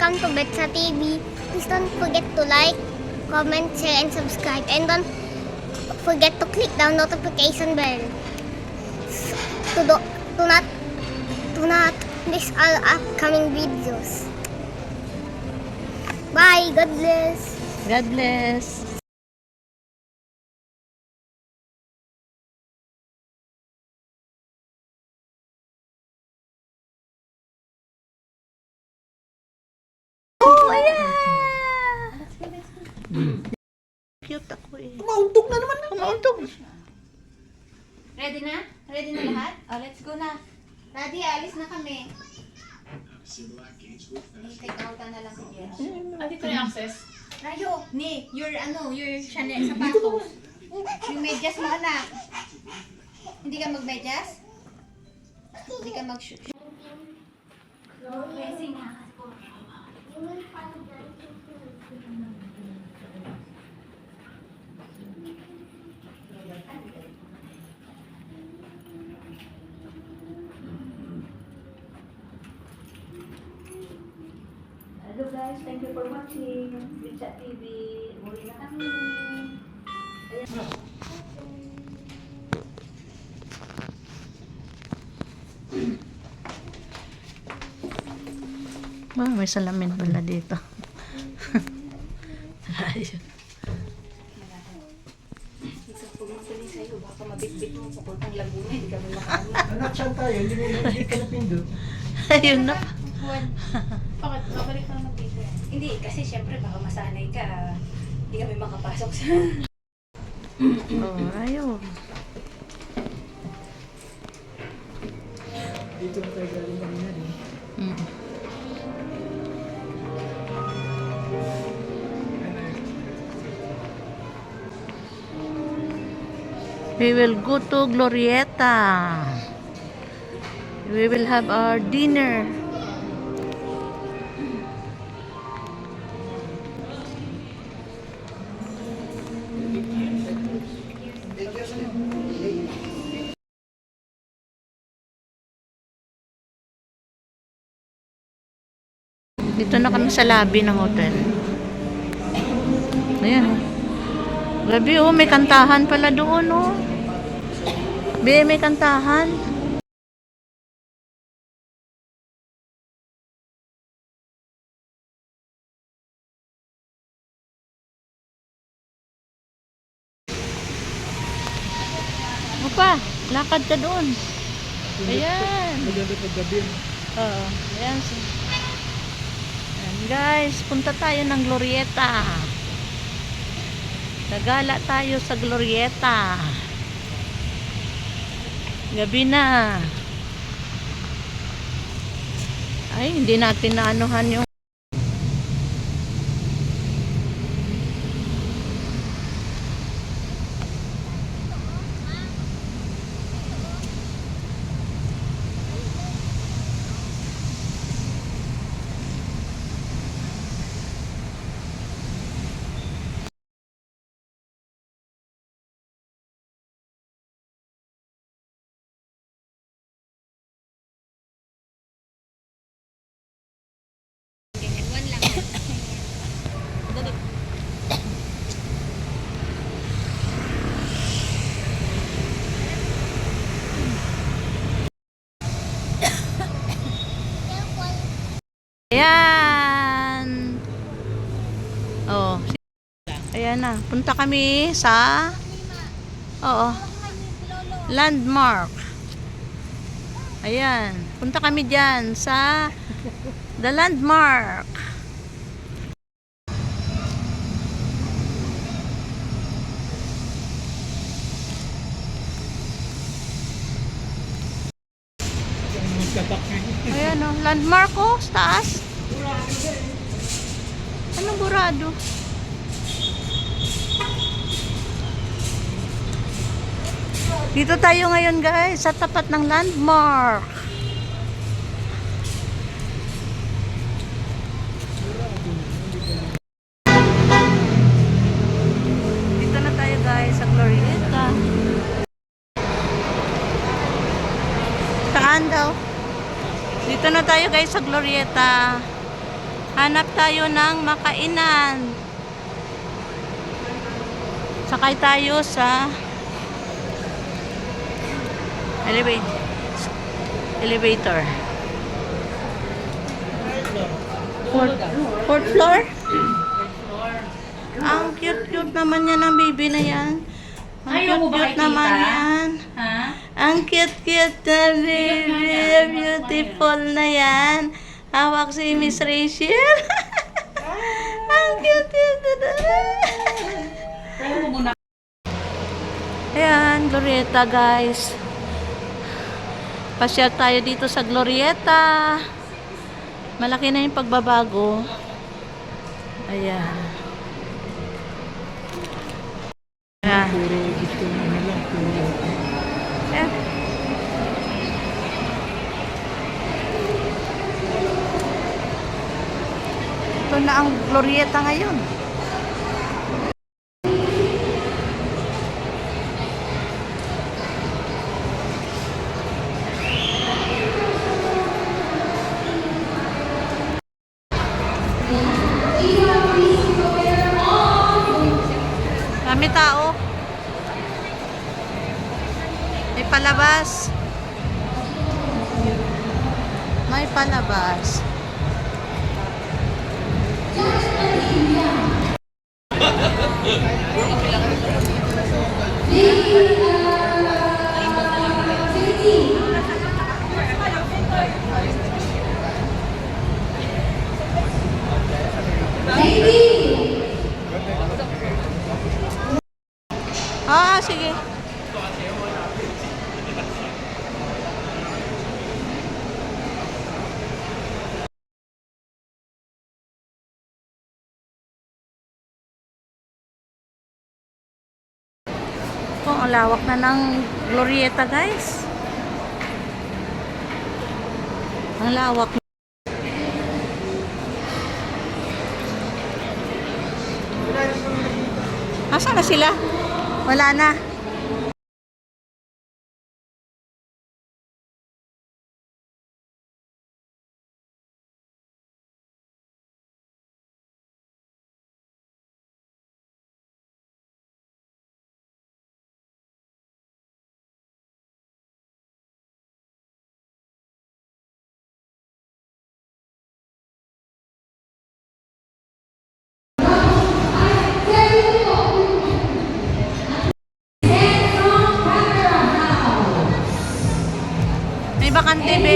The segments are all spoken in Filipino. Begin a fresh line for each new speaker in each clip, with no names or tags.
welcome to Betsa TV. Please don't forget to like, comment, share, and subscribe. And don't forget to click the notification bell to not miss all upcoming videos. Bye. God bless.
God bless. Oh, ayan! Cute ako eh.
Kumauntog na naman.
Kumauntog.
Ready na? Ready na lahat? Oh, let's go na. Daddy, alis na kami. I-take out na lang si Jess.
Dito na yung access.
Rayo, ni, your Chanel sapatos. Yung medyas mo, anak. Hindi ka magmedyas? Hindi ka mag-shoot. Racing ha.
Hello guys, thank you for watching Betsa TV. Muli na kami. May salamin pala dito. Ayun.
Pagmatuloy sa'yo, baka mabitbit mo sa kultang Laguna, hindi kami makaano.
Anak, saan tayo? Hindi ka napindot.
Ayun na.
Bakit? Babalik ka naman dito.
Hindi, kasi syempre baka masanay ka. Hindi kami makapasok sa...
Oh, ayun.
Dito na tayo galing kanina.
Mm. We will go to Glorieta. We will have our dinner. Dito na kami sa lobby ng hotel. Ayan. Gabi oh, may kantahan pala doon oh. May kantahan. Opa, lakad ka doon. Ayan.
Maganda pag gabi.
Oo. Ayan. Ayan guys, punta tayo ng Glorieta. Gagala tayo sa Glorieta. Gabi na. Ay, hindi natin naanuhan yung ayan. Oh. Ayan na. Punta kami sa landmark. Ayan. Punta kami dyan sa the landmark. Ayan o. Landmark o. Sa taas. Anong burado? Dito tayo ngayon guys sa tapat ng landmark. Dito na tayo guys sa Glorieta. Saan daw? Dito na tayo guys sa Glorieta. Hanap tayo ng makainan. Sakay tayo sa elevator. Fourth floor? Ang cute-cute naman yan ng baby na yan. Ang
Ayaw mo ba
cute naman
makikita?
yan.
Ha?
Ang cute-cute na baby. Beautiful na yan. Hawak si Miss Rachel. Ang cute-cute na.
Ayaw mo muna.
Ayan, Glorieta guys. Pasyal tayo dito sa Glorieta. Malaki na yung pagbabago. Ayan. Ayan.
Puro gusto mo na lang. Puro.
Ayan. Ito na ang Glorieta ngayon. Dami tao. May palabas. May palabas. Sige. Oh, ang lawak na ng Glorieta, guys. Ang lawak. Asan na sila? Wala na. May bakante, be.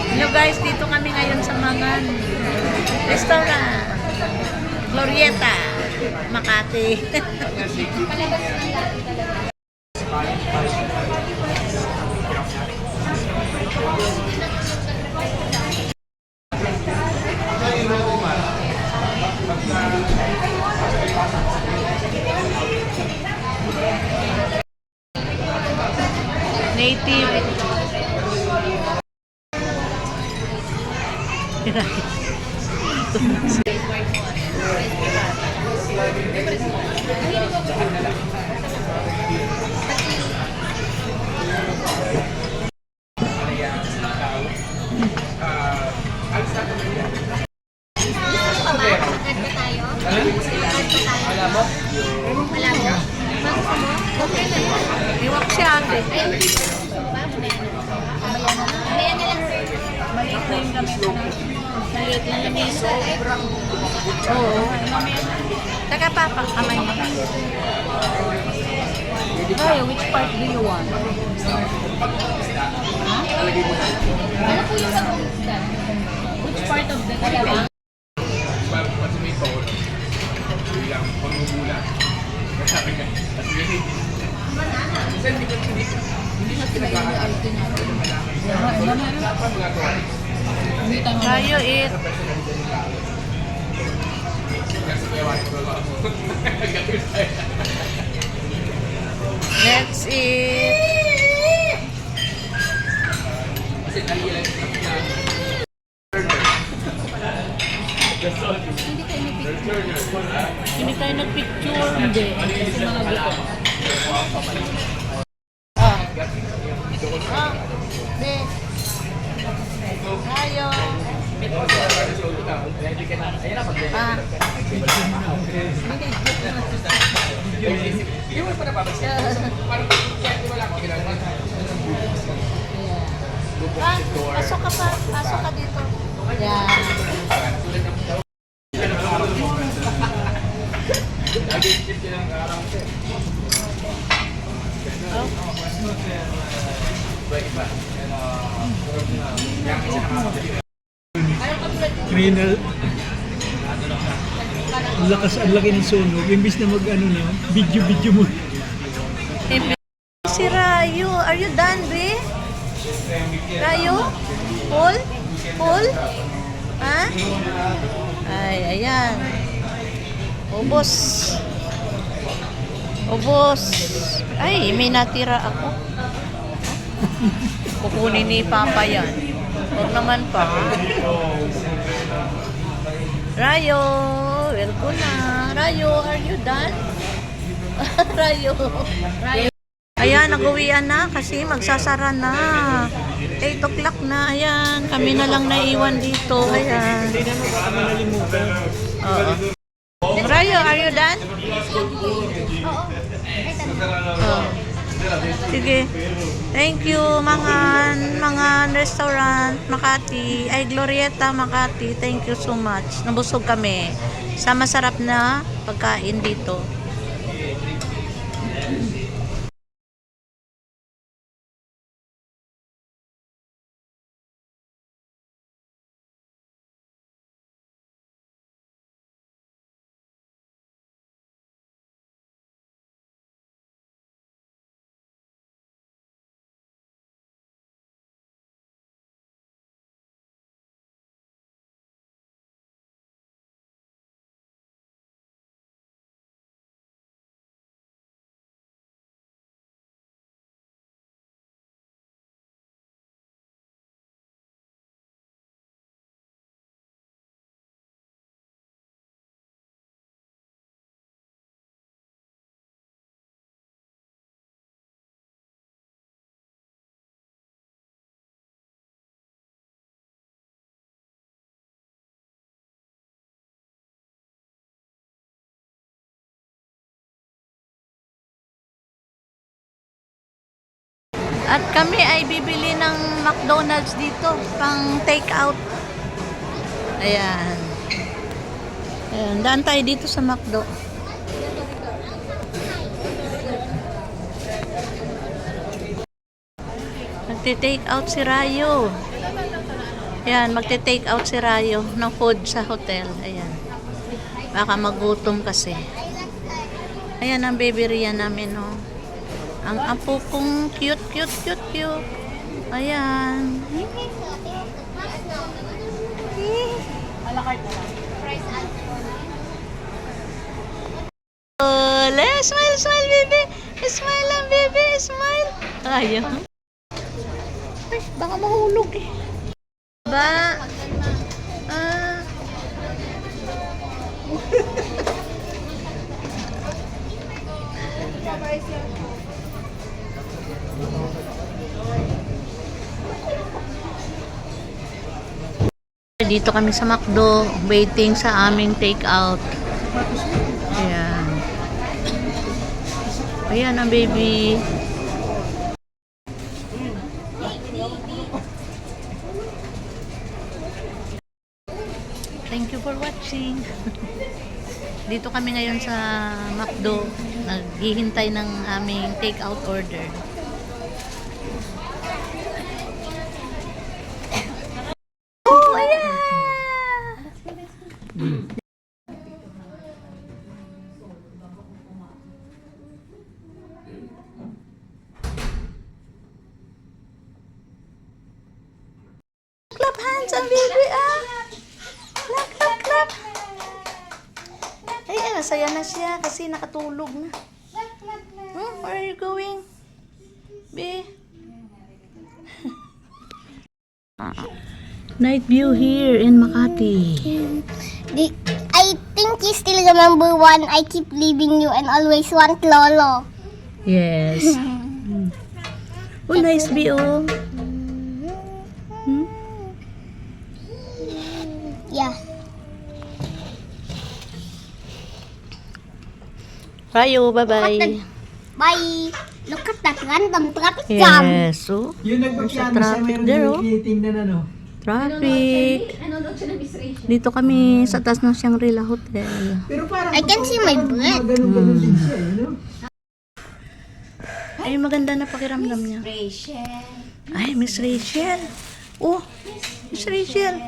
Hello guys, dito kami ngayon sa mga restaurant. Glorieta, Makati. Native.
Malabo. Okay na yun.
Iwak si ate.
Mamaya na lang, sir. Maliit na yung lamesa na. Maliit na lamesa.
Oo.
Taga papa, kamay mo.
Ay, which part do you want?
Ano po yung pag-uusdan?
Which part of the kalaban?
Rayo eat. Let's eat. Hindi tayo nagpicture. Hindi. Kasi mga gusto. Ah. Ah. Be. Rayo. Ah. Ah, pasok ka pa. Pasok ka dito. Yan.
Kriminal. Ang lakas, ang laki ng sunog. Imbis na mag-ano na, video mo.
Si Rayo. Are you done, be? Rayo? Full? Full? Ha? Ay, ayan. Ubos. Ubos. Ay, may natira ako. Kukunin ni Papa yan. Huwag naman pa. Rayo, welcome na. Rayo, are you done? Rayo. Ayan, nag-uwian na kasi magsasara na. 8 o'clock na. Ayan, kami na lang naiwan dito. Ayan.
Hindi naman baka manalimutan.
Oo. Rayo, are you done? Oo. Sige. Thank you, mga restaurant, Makati. Ay, Glorieta, Makati. Thank you so much. Nabusog kami. Sa masarap na pagkain dito. At kami ay bibili ng McDonald's dito, pang take out. Ayan. Ayan, daan tayo dito sa McDo. Magte-take out si Rayo. Ayan, magte-take out si Rayo ng food sa hotel. Ayan. Baka magutom kasi. Ayan ang baby Rian namin, oh. Ang apo kong cute. Ayan. Oh, smile, baby. Smile lang, baby. Smile. Ayan. Ay, baka mahulog eh. Ba? Ah. Dito kami sa McDo, waiting sa aming take out. Ayan. Ayan ang baby. Thank you for watching. Dito kami ngayon sa McDo. Naghihintay ng aming take-out order. Oh, ayan! Clap hands ang baby, ah! Clap, clap, clap! Ay, masaya na siya kasi nakatulog na. Where are you going? Be? Night view here in Makati.
I think you still remember one. I keep leaving you and always want Lolo.
Yes. Oh, nice view.
Yeah.
Rayo, bye-bye.
Bye. Look at that random traffic jam.
Yes, oh.
Yung nagpapiano siya,
traffic
meron
there,
din
oh.
tinitingnan ano.
Traffic. Dito kami sa taas ng Shangri-La Hotel.
Pero parang
I can see my breath.
ganun din siya, you know?
Ay, maganda na pakiramdam niya.
Rachel.
Ay, Miss Rachel. Oh, Miss Rachel.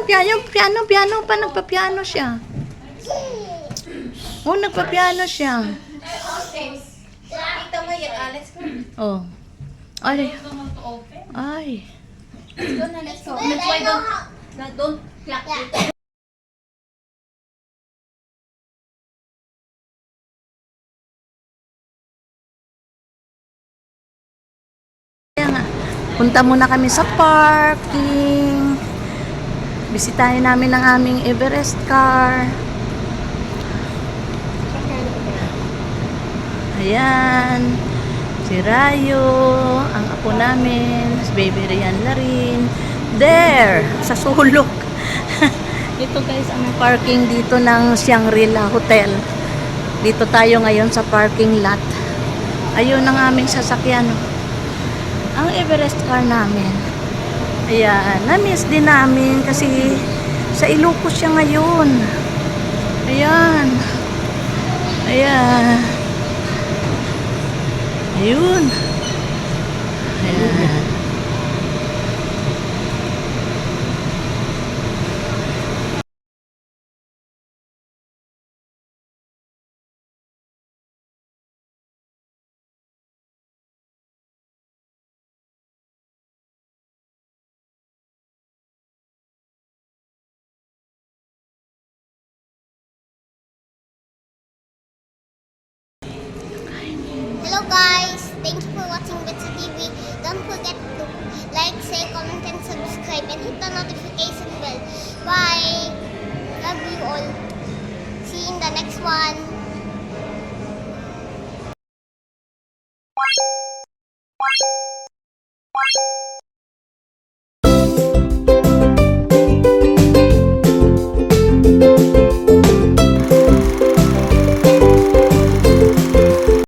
Piano pa. Nagpa-piano siya. Oh, nagpa-piano siya.
Ito mo yun, Alex.
Oh. Ay. Ay.
Let's go na, let's go. That's why don't clap it.
Kaya nga, punta muna kami sa parking. Bisitahin namin ang aming Everest car. Ayan. Si Rayo, ang apo namin, si Baby Rian Larin. There, sa sulok. Ito guys, ang parking dito ng Shangri-La Hotel. Dito tayo ngayon sa parking lot. Ayun ang aming sasakyan. Ang Everest car namin. Ayan, na-miss din namin kasi sa Ilocos siya ngayon. Ayan. Ayan. Ayun. Ayan.
Hello guys, thank you for watching Betsa TV. Don't forget to like, share, comment, and subscribe, and hit the notification bell. Bye. Love you all. See you in the next one.